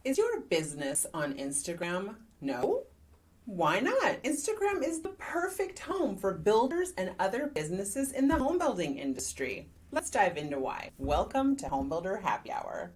Is your business on Instagram? No? Why not? Instagram is the perfect home for builders and other businesses in the home building industry. Let's dive into why. Welcome to Home Builder Happy Hour.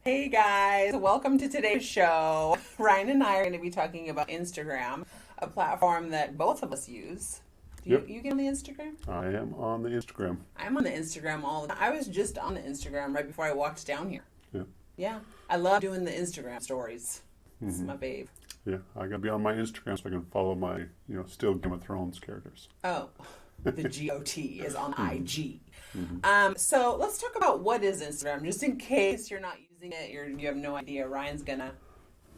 Hey guys, welcome to today's show. Ryan and I are going to be talking about Instagram, a platform that both of us use. Yep. You get on the Instagram? I am on the Instagram. I'm on the Instagram all the time. I was just on the Instagram right before I walked down here. Yeah. Yeah, I love doing the Instagram stories. It's my fave. Yeah, I gotta be on my Instagram so I can follow my, still Game of Thrones characters. Oh, the GOT is on IG. So let's talk about what is Instagram, just in case you're not using it, you have no idea. Ryan's gonna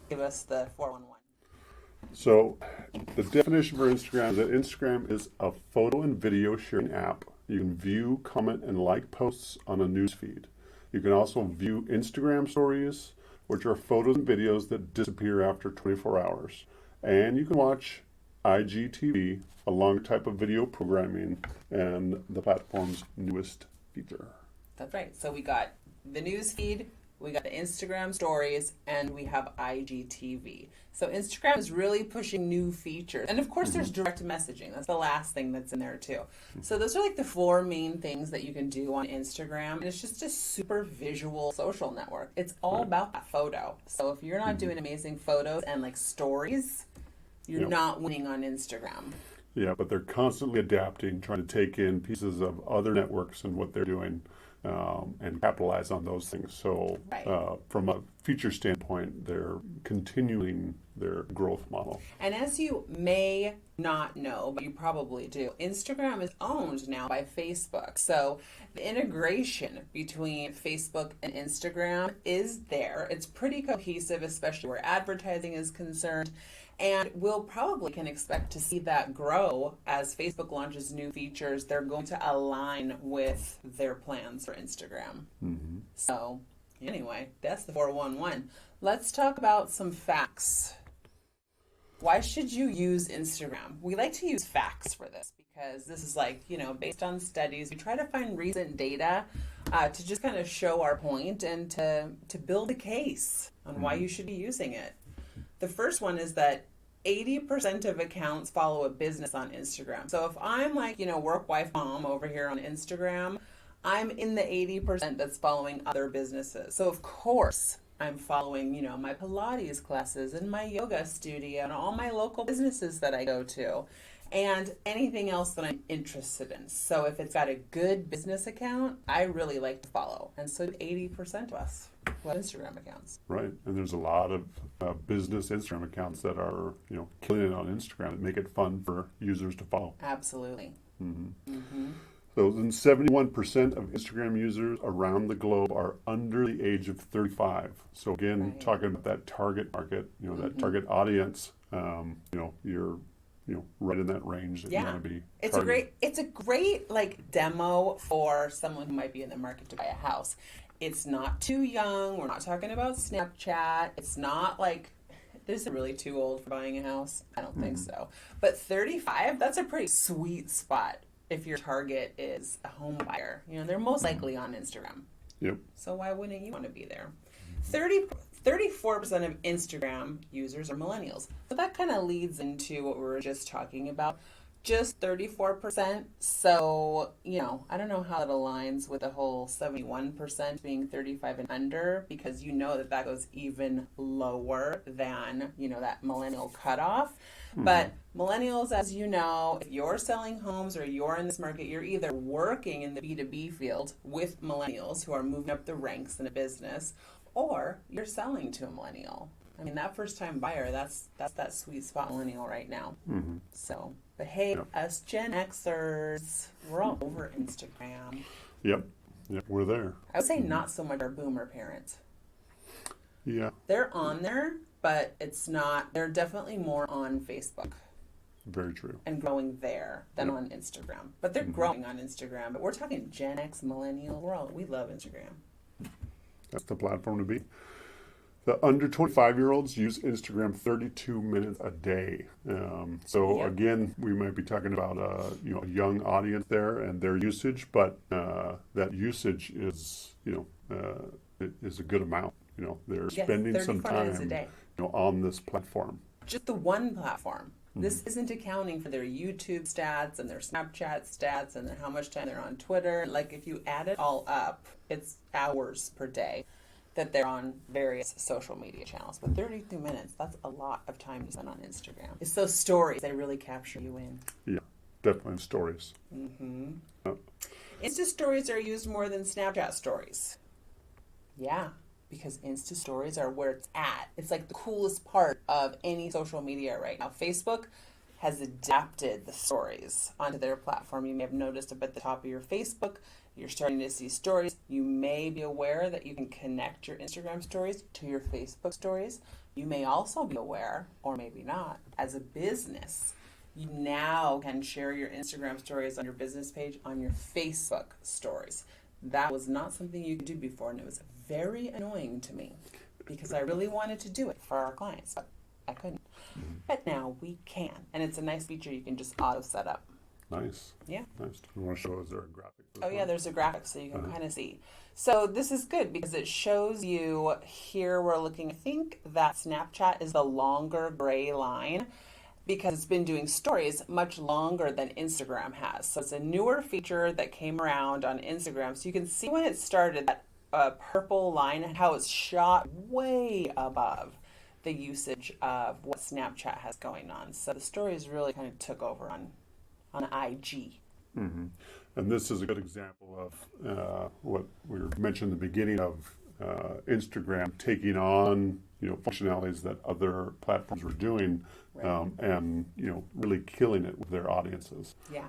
give us the 411. So, the definition for Instagram is that Instagram is a photo and video sharing app. You can view, comment, and like posts on a news feed. You can also view Instagram stories, which are photos and videos that disappear after 24 hours. And you can watch IGTV, a long type of video programming, and the platform's newest feature. That's right. So we got the news feed, we got the Instagram stories, and we have IGTV. So Instagram is really pushing new features. And of course, there's direct messaging. That's the last thing that's in there too. So those are like the four main things that you can do on Instagram. And it's just a super visual social network. It's all about that photo. So if you're not doing amazing photos and like stories, you're not winning on Instagram. Yeah, but they're constantly adapting, trying to take in pieces of other networks and what they're doing and capitalize on those things. So, from a feature standpoint, they're continuing their growth model. And as you may not know, but you probably do, Instagram is owned now by Facebook. So the integration between Facebook and Instagram is there. It's pretty cohesive, especially where advertising is concerned. And we'll probably can expect to see that grow as Facebook launches new features. They're going to align with their plans for Instagram. So anyway, that's the 411. Let's talk about some facts. Why should you use Instagram? We like to use facts for this because this is like, based on studies. We try to find recent data to just kind of show our point and to build a case on why you should be using it. The first one is that 80% of accounts follow a business on Instagram. So if I'm like, work wife mom over here on Instagram, I'm in the 80% that's following other businesses. So of course I'm following, my Pilates classes and my yoga studio and all my local businesses that I go to and anything else that I'm interested in. So if it's got a good business account, I really like to follow. And so 80% of us have Instagram accounts. Right, and there's a lot of business Instagram accounts that are, killing it on Instagram that make it fun for users to follow. Absolutely. So then 71% of Instagram users around the globe are under the age of 35. So again, talking about that target market, that target audience, you're right in that range that you want to be. It's a great like demo for someone who might be in the market to buy a house. It's not too young. We're not talking about Snapchat. It's not like this is really too old for buying a house. I don't think so. But 35, that's a pretty sweet spot if your target is a home buyer. They're most likely on Instagram. Yep. So why wouldn't you want to be there? 34% of Instagram users are millennials. So that kind of leads into what we were just talking about. Just 34%. So, I don't know how that aligns with the whole 71% being 35 and under, because that goes even lower than, that millennial cutoff. But millennials, as you know, if you're selling homes or you're in this market, you're either working in the B2B field with millennials who are moving up the ranks in a business, or you're selling to a millennial. I mean, that first-time buyer, that's that sweet spot millennial right now. So, but hey, us Gen Xers, we're all over Instagram. Yep, we're there. I would say not so much our boomer parents. Yeah. They're on there, but it's not, they're definitely more on Facebook. Very true. And growing there than on Instagram. But they're growing on Instagram. But we're talking Gen X, millennial. We love Instagram. That's the platform to be. The under 25-year-olds use Instagram 32 minutes a day. So Yep. again, we might be talking about a young audience there and their usage, but that usage is it is a good amount. They're Yes, spending some 34 minutes a time day. on this platform. Just the one platform. This isn't accounting for their YouTube stats and their Snapchat stats and how much time they're on Twitter. Like if you add it all up, it's hours per day that they're on various social media channels. But 32 minutes, that's a lot of time to spend on Instagram. It's those stories that really capture you in. Yeah, definitely stories. Insta stories are used more than Snapchat stories. Yeah, because Insta stories are where it's at. It's like the coolest part of any social media right now. Facebook has adapted the stories onto their platform. You may have noticed up at the top of your Facebook, you're starting to see stories. You may be aware that you can connect your Instagram stories to your Facebook stories. You may also be aware, or maybe not, as a business, you now can share your Instagram stories on your business page on your Facebook stories. That was not something you could do before, and it was very annoying to me because I really wanted to do it for our clients, but I couldn't. But now we can, and it's a nice feature you can just auto set up. Nice. Yeah. Nice. You want to show us there a graphic? Oh yeah, there's a graphic so you can kind of see. So this is good because it shows you here we're looking, I think that Snapchat is the longer gray line because it's been doing stories much longer than Instagram has. So it's a newer feature that came around on Instagram. So you can see when it started, that purple line, and how it's shot way above the usage of what Snapchat has going on. So the stories really kind of took over on IG. And this is a good example of what we mentioned at the beginning of Instagram taking on functionalities that other platforms were doing, and really killing it with their audiences. Yeah.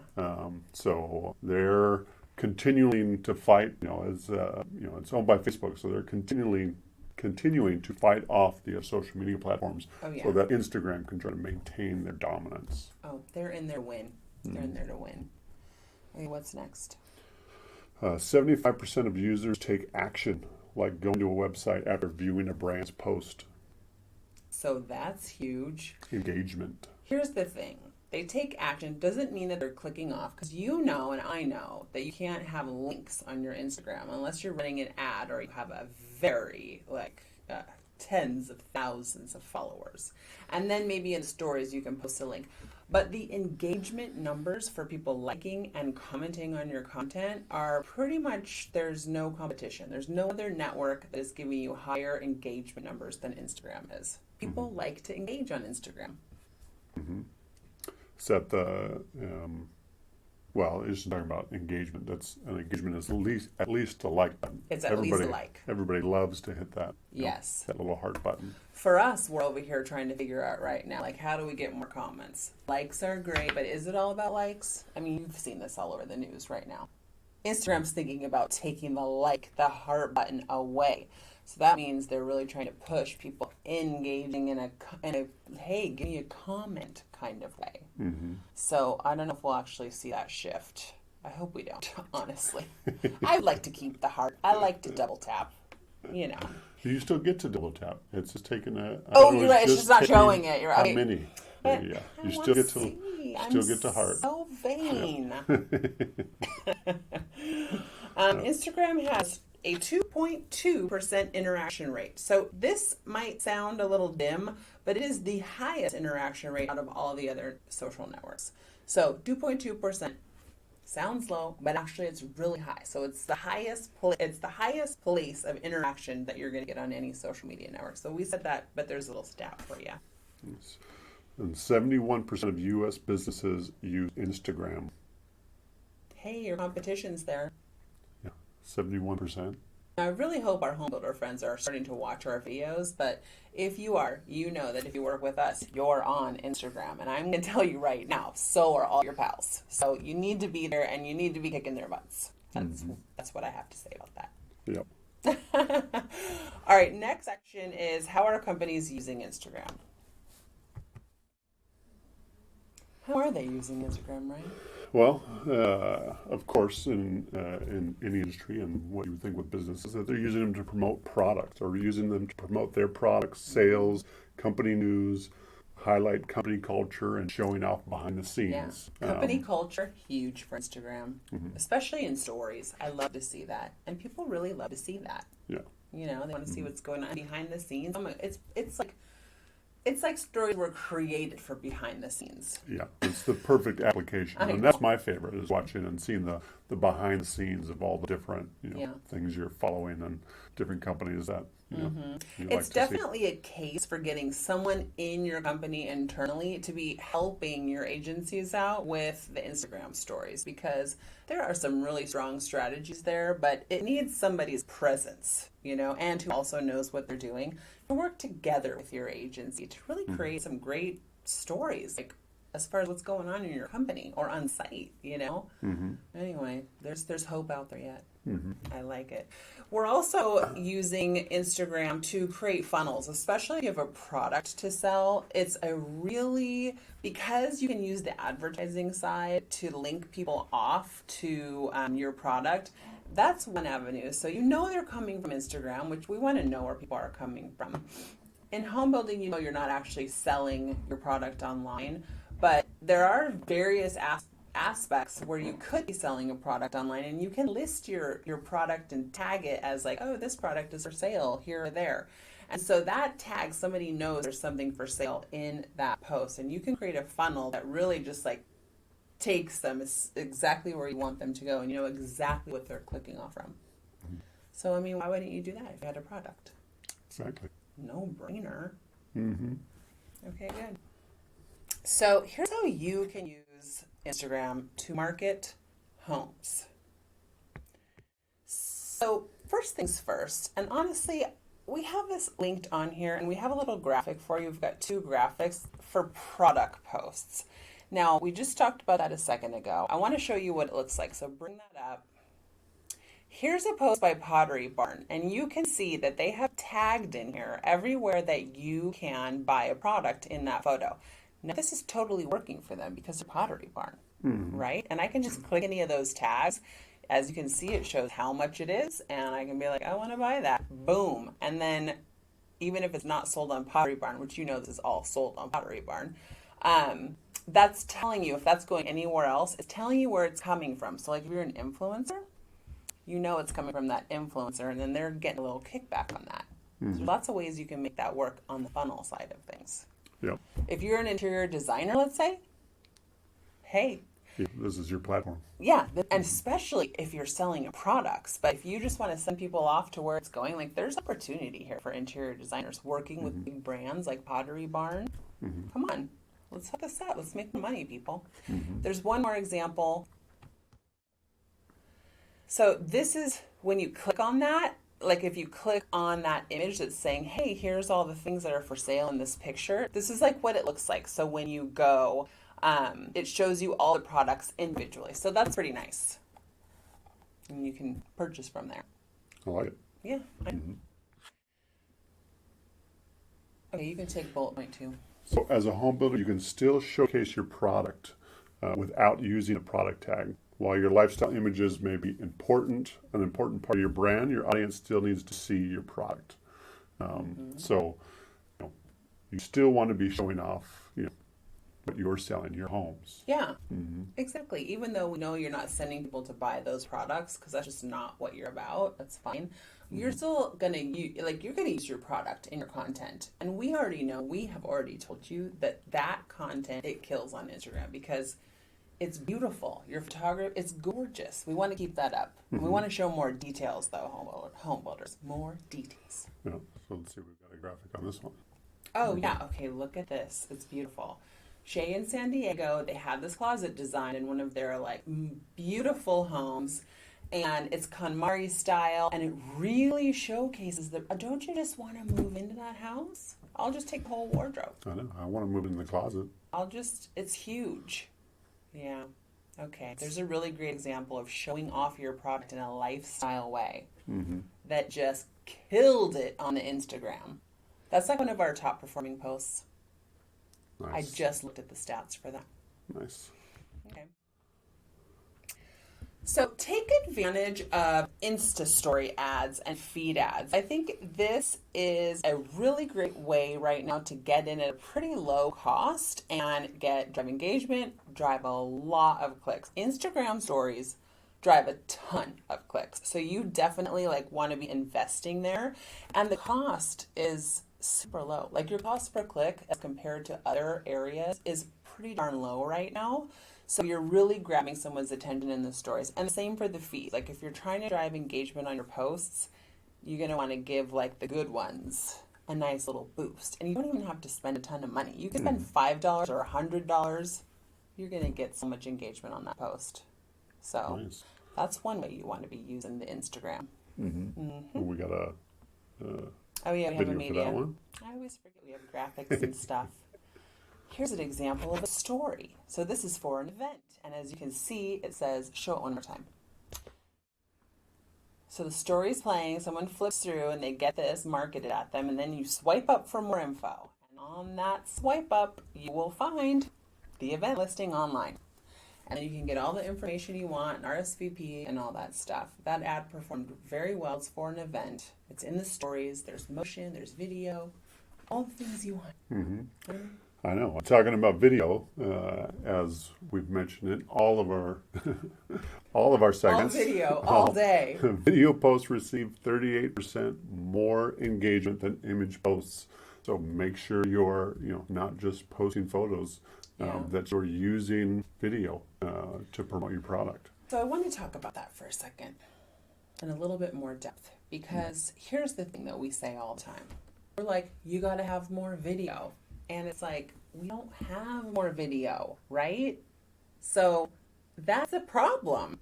So they're continuing to fight. As it's owned by Facebook, so they're continuing to fight off the social media platforms, Oh, yeah. so that Instagram can try to maintain their dominance. Oh, they're in there win. They're in there to win. Okay, what's next? 75% of users take action, like going to a website after viewing a brand's post. So that's huge. Engagement. Here's the thing. They take action doesn't mean that they're clicking off, because and I know that you can't have links on your Instagram unless you're running an ad or you have a very tens of thousands of followers. And then maybe in stories you can post a link. But the engagement numbers for people liking and commenting on your content are pretty much, there's no competition. There's no other network that is giving you higher engagement numbers than Instagram is. People like to engage on Instagram. Set the it's talking about engagement. That's an engagement is at least a like button. It's at least a like. Everybody loves to hit that. Yes. That little heart button. For us, we're over here trying to figure out right now, how do we get more comments? Likes are great, but is it all about likes? I mean, you've seen this all over the news right now. Instagram's thinking about taking the heart button away. So that means they're really trying to push people engaging in a hey, give me a comment kind of way. So I don't know if we'll actually see that shift. I hope we don't, honestly. I like to keep the heart. I like to double tap, You still get to double tap. It's just taking a. You're right. It's just not showing it. You're right. A mini. But Yeah. I You wanna still get see. get to heart. So vain. Instagram has a 2.2% interaction rate. So this might sound a little dim, but it is the highest interaction rate out of all the other social networks. So 2.2% sounds low, but actually it's really high. So it's the highest place of interaction that you're going to get on any social media network. So we said that, but there's a little stat for you. Yes. And 71% of U.S. businesses use Instagram. Hey, your competition's there. 71%. I really hope our home builder friends are starting to watch our videos, but if you are, you know that if you work with us, you're on Instagram. And I'm going to tell you right now, so are all your pals. So you need to be there and you need to be kicking their butts. That's what I have to say about that. Yep. All right, next section is how are companies using Instagram? How are they using Instagram, Ryan? Well, of course, in any industry, and what you would think with businesses, that they're using them to promote products or using them to promote their products, sales, company news, highlight company culture, and showing off behind the Yeah. scenes. Company culture, huge for Instagram, especially in stories. I love to see that. And people really love to see that. Yeah. You know, they want to see what's going on behind the scenes. It's like stories were created for behind the scenes. Yeah, it's the perfect application, I and that's my favorite is watching and seeing the behind the scenes of all the different things you're following and different companies that you like It's to definitely a case for getting someone in your company internally to be helping your agencies out with the Instagram stories, because there are some really strong strategies there, but it needs somebody's presence, and who also knows what they're doing, to work together with your agency to really create some great stories, like as far as what's going on in your company or on site. Anyway, there's hope out there yet. I like it. We're also using Instagram to create funnels, especially if you have a product to sell. It's because you can use the advertising side to link people off to your product. That's one avenue. So they're coming from Instagram, which we want to know where people are coming from. In home building, you're not actually selling your product online, but there are various aspects where you could be selling a product online, and you can list your product and tag it as like, oh, this product is for sale here or there. And so that tag, somebody knows there's something for sale in that post, and you can create a funnel that really just like takes them exactly where you want them to go, and you know exactly what they're clicking off from. So, I mean, why wouldn't you do that if you had a product? Exactly. No brainer. Okay, good. So here's how you can use Instagram to market homes. So first things first, and honestly, we have this linked on here, and we have a little graphic for you. We've got 2 graphics for product posts. Now, we just talked about that a second ago. I want to show you what it looks like, so bring that up. Here's a post by Pottery Barn, and you can see that they have tagged in here everywhere that you can buy a product in that photo. Now, this is totally working for them because they're Pottery Barn, right? And I can just click any of those tags. As you can see, it shows how much it is, and I can be like, I want to buy that. Boom. And then even if it's not sold on Pottery Barn, which this is all sold on Pottery Barn, that's telling you, if that's going anywhere else, it's telling you where it's coming from. So like if you're an influencer, it's coming from that influencer, and then they're getting a little kickback on that. So there's lots of ways you can make that work on the funnel side of things. Yep. If you're an interior designer, let's say, hey. Yeah, this is your platform. Yeah, and especially if you're selling products. But if you just want to send people off to where it's going, like there's opportunity here for interior designers working with big brands like Pottery Barn. Come on, let's hook this up. Let's make money, people. There's one more example. So this is when you click on that, like if you click on that image that's saying, hey, here's all the things that are for sale in this picture. This is like what it looks like. So when you go, it shows you all the products individually. So that's pretty nice. And you can purchase from there. I like it. Yeah. Okay, you can take bullet point 2. So as a home builder, you can still showcase your product without using a product tag. While your lifestyle images may be an important part of your brand, your audience still needs to see your product. So you still want to be showing off what you're selling, your homes. Yeah, exactly. Even though we know you're not sending people to buy those products, because that's just not what you're about, that's fine. You're still going to use your product in your content. And we have already told you that content, it kills on Instagram because it's beautiful. Your photography, it's gorgeous. We want to keep that up. We want to show more details, though, home builders. More details. Yeah. So let's see if we've got a graphic on this one. Oh, yeah. Okay, look at this. It's beautiful. Shay in San Diego, they had this closet designed in one of their, beautiful homes. And it's KonMari style. And it really showcases don't you just want to move into that house? I'll just take the whole wardrobe. I know. I want to move in the closet. It's huge. Yeah. Okay. There's a really great example of showing off your product in a lifestyle way that just killed it on the Instagram. That's like one of our top performing posts. Nice. I just looked at the stats for that. Nice. Okay. So take advantage of Insta story ads and feed ads. I think this is a really great way right now to get in at a pretty low cost and drive engagement, drive a lot of clicks. Instagram stories drive a ton of clicks. So you definitely want to be investing there. And the cost is super low. Like your cost per click as compared to other areas is pretty darn low right now. So you're really grabbing someone's attention in the stories. And the same for the feed. Like if you're trying to drive engagement on your posts, you're going to want to give the good ones a nice little boost. And you don't even have to spend a ton of money. You can spend $5 or $100. You're going to get so much engagement on that post. So Nice. that's one way you want to be using the Instagram. We got a Oh yeah, we have a video for media. that one. I always forget we have graphics and stuff. Here's an example of a story. So this is for an event. And as you can see, it says, show it one more time. So the story's playing, someone flips through and they get this marketed at them, and then you swipe up for more info. And on that swipe up, you will find the event listing online. And you can get all the information you want, and RSVP and all that stuff. That ad performed very well. It's for an event. It's in the stories. There's motion, there's video, all the things you want. I know. Talking about video, as we've mentioned it, all of our all of our All segments, video, all day. video posts receive 38% more engagement than image posts. So make sure you're not just posting photos, that you're using video to promote your product. So I want to talk about that for a second in a little bit more depth, because here's the thing that we say all the time. We're like, you got to have more video. And it's like, we don't have more video, right? So that's a problem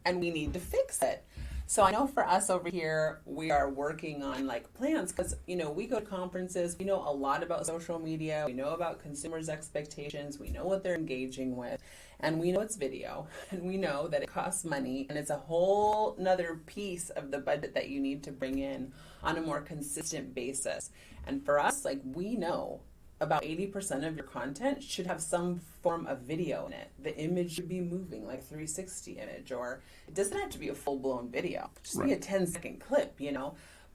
and we need to fix it. So I know for us over here, we are working on plans because, we go to conferences, we know a lot about social media, we know about consumers' expectations, we know what they're engaging with, and we know it's video, and we know that it costs money, and it's a whole nother piece of the budget that you need to bring in on a more consistent basis. And for us, we know about 80% of your content should have some form of video in it. The image should be moving, like 360 image, or it doesn't have to be a full-blown video. Just be a 10-second clip,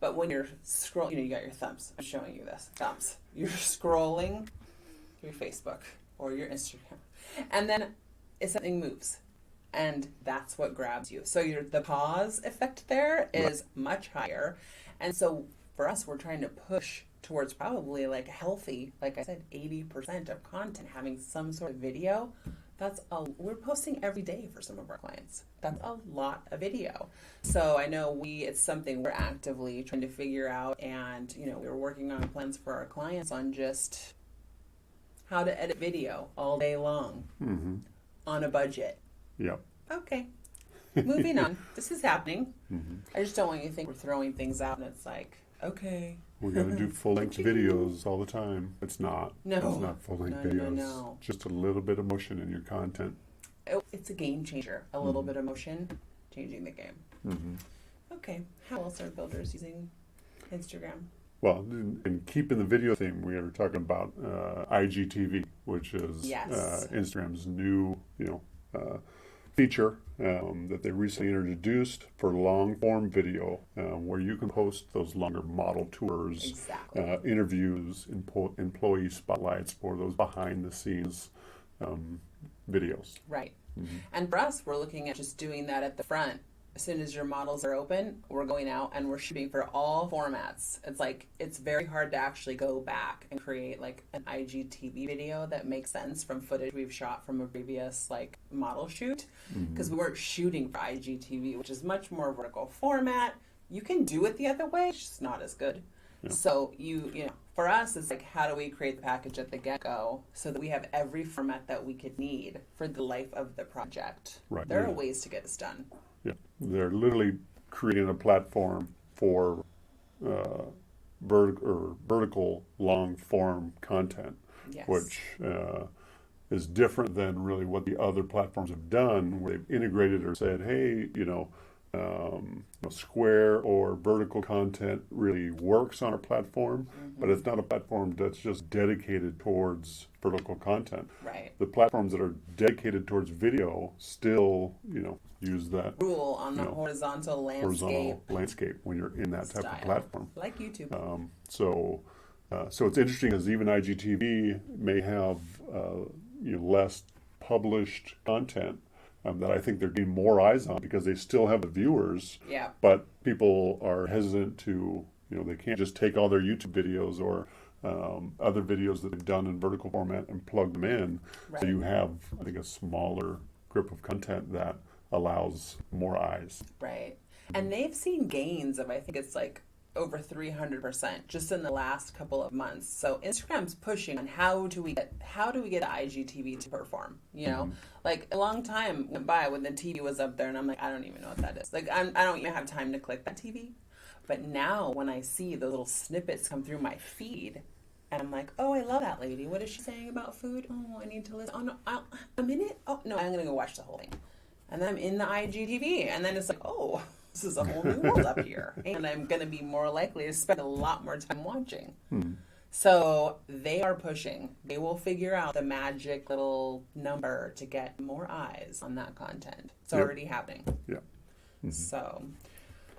But when you're scrolling, you got your thumbs. I'm showing you this. Thumbs. You're scrolling through Facebook or your Instagram. And then something moves. And that's what grabs you. So the pause effect there is much higher. And so for us, we're trying to push towards probably a healthy, like I said, 80% of content having some sort of video. We're posting every day for some of our clients. That's a lot of video. So I know it's something we're actively trying to figure out, and we're working on plans for our clients on just how to edit video all day long on a budget. Yep. Okay. Moving on. This is happening. I just don't want you to think we're throwing things out and it's okay. We're going to do full-length videos all the time. It's not. No. It's not full-length videos. No. Just a little bit of motion in your content. It's a game changer. A little bit of motion, changing the game. Okay. How else are builders using Instagram? Well, in keeping the video theme, we were talking about IGTV, which is Instagram's new, feature that they recently introduced for long-form video, where you can post those longer model tours, interviews, employee spotlights, or those behind-the-scenes videos. Right. And for us, we're looking at just doing that at the front. As soon as your models are open, we're going out and we're shooting for all formats. It's very hard to actually go back and create an IGTV video that makes sense from footage we've shot from a previous model shoot, because we weren't shooting for IGTV, which is much more vertical format. You can do it the other way, it's just not as good. Yeah. So for us, it's how do we create the package at the get-go so that we have every format that we could need for the life of the project. Right. There are ways to get this done. Yeah, they're literally creating a platform for vertical long-form content, which is different than really what the other platforms have done, where they've integrated or said, hey, square or vertical content really works on our platform, but it's not a platform that's just dedicated towards vertical content. Right. The platforms that are dedicated towards video still, use that Rule on the you know, horizontal landscape horizontal landscape when you're in that type of style, platform. like YouTube. So it's interesting as even IGTV may have less published content that I think they're getting more eyes on because they still have the viewers, Yeah. but people are hesitant to, they can't just take all their YouTube videos or other videos that they've done in vertical format and plug them in. Right. So you have, I think, a smaller grip of content that allows more eyes. Right. And they've seen gains of, I think it's like over 300% just in the last couple of months. So Instagram's pushing on how do we get IGTV to perform, Like a long time went by when the TV was up there and I'm like, I don't even know what that is. Like I don't even have time to click that TV. But now when I see the little snippets come through my feed and I'm like, oh, I love that lady. What is she saying about food? Oh, I need to listen. Oh, no, a minute? Oh, no, I'm going to go watch the whole thing. And then I'm in the IGTV. And then it's like, oh, this is a whole new world up here. And I'm going to be more likely to spend a lot more time watching. So they are pushing. They will figure out the magic little number to get more eyes on that content. It's already happening. Yeah. Mm-hmm. So,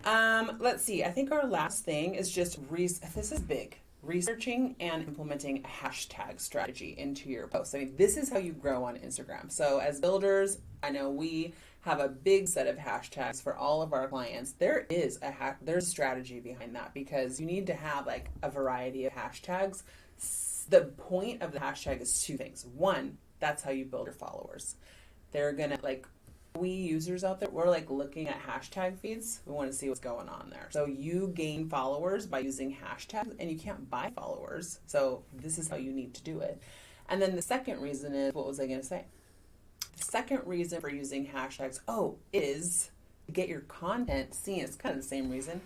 let's see. I think our last thing is just, this is big. Researching and implementing a hashtag strategy into your posts. I mean, this is how you grow on Instagram. So as builders, I know we have a big set of hashtags for all of our clients. There is there's strategy behind that because you need to have like a variety of hashtags. The point of the hashtag is two things. One, that's how you build your followers. They're gonna we users out there, we're like looking at hashtag feeds. We want to see what's going on there. So you gain followers by using hashtags and you can't buy followers. So this is how you need to do it. And then the second reason is, what was I going to say? The second reason for using hashtags, is to get your content seen. It's kind of the same reason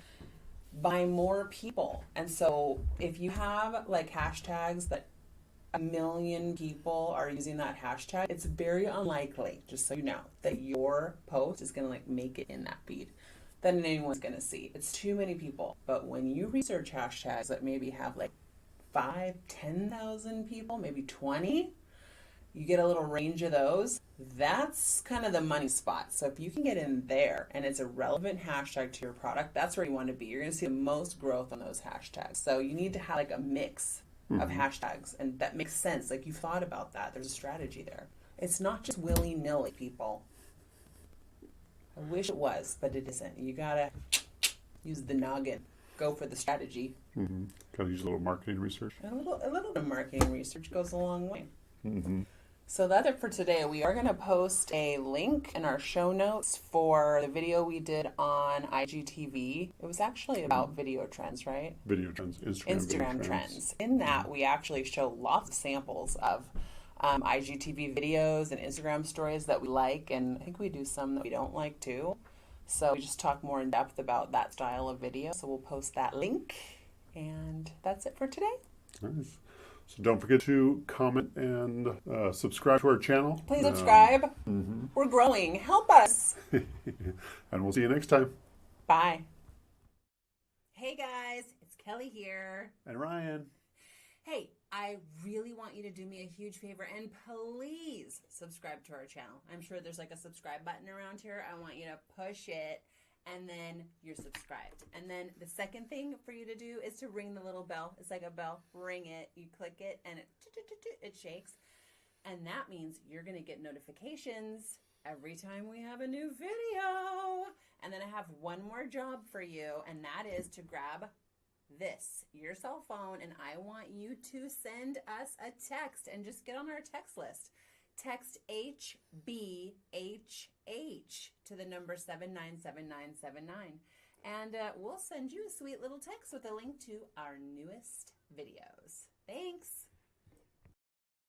by more people. And so if you have like hashtags that 1 million people are using that hashtag, it's very unlikely, just so you know, that your post is going to make it in that feed. Then anyone's going to see. It's too many people. But when you research hashtags that maybe have 5,000-10,000 people, maybe 20, you get a little range of those. That's kind of the money spot. So if you can get in there and it's a relevant hashtag to your product, that's where you want to be. You're going to see the most growth on those hashtags. So you need to have a mix of hashtags, and that makes sense. You've thought about that. There's a strategy there. It's not just willy-nilly, people. I wish it was, but it isn't. You gotta use the noggin. Go for the strategy. Mm-hmm. Gotta use a little marketing research. A little bit of marketing research goes a long way. Mm-hmm. So that's it for today. We are going to post a link in our show notes for the video we did on IGTV. It was actually about video trends, right? Video trends, Instagram video trends. In that, we actually show lots of samples of IGTV videos and Instagram stories that we like, and I think we do some that we don't like too. So we just talk more in depth about that style of video. So we'll post that link, and that's it for today. Nice. So don't forget to comment and subscribe to our channel. Please subscribe. We're growing. Help us. And we'll see you next time. Bye. Hey guys, it's Kelly here. And Ryan. Hey, I really want you to do me a huge favor and please subscribe to our channel. I'm sure there's a subscribe button around here. I want you to push it and then you're subscribed. And then the second thing for you to do is to ring the little bell. It's like a bell. Ring it. You click it and it shakes. And that means you're going to get notifications every time we have a new video. And then I have one more job for you, and that is to grab your cell phone, and I want you to send us a text and just get on our text list. Text HBHH to the number 797979, and we'll send you a sweet little text with a link to our newest videos. Thanks.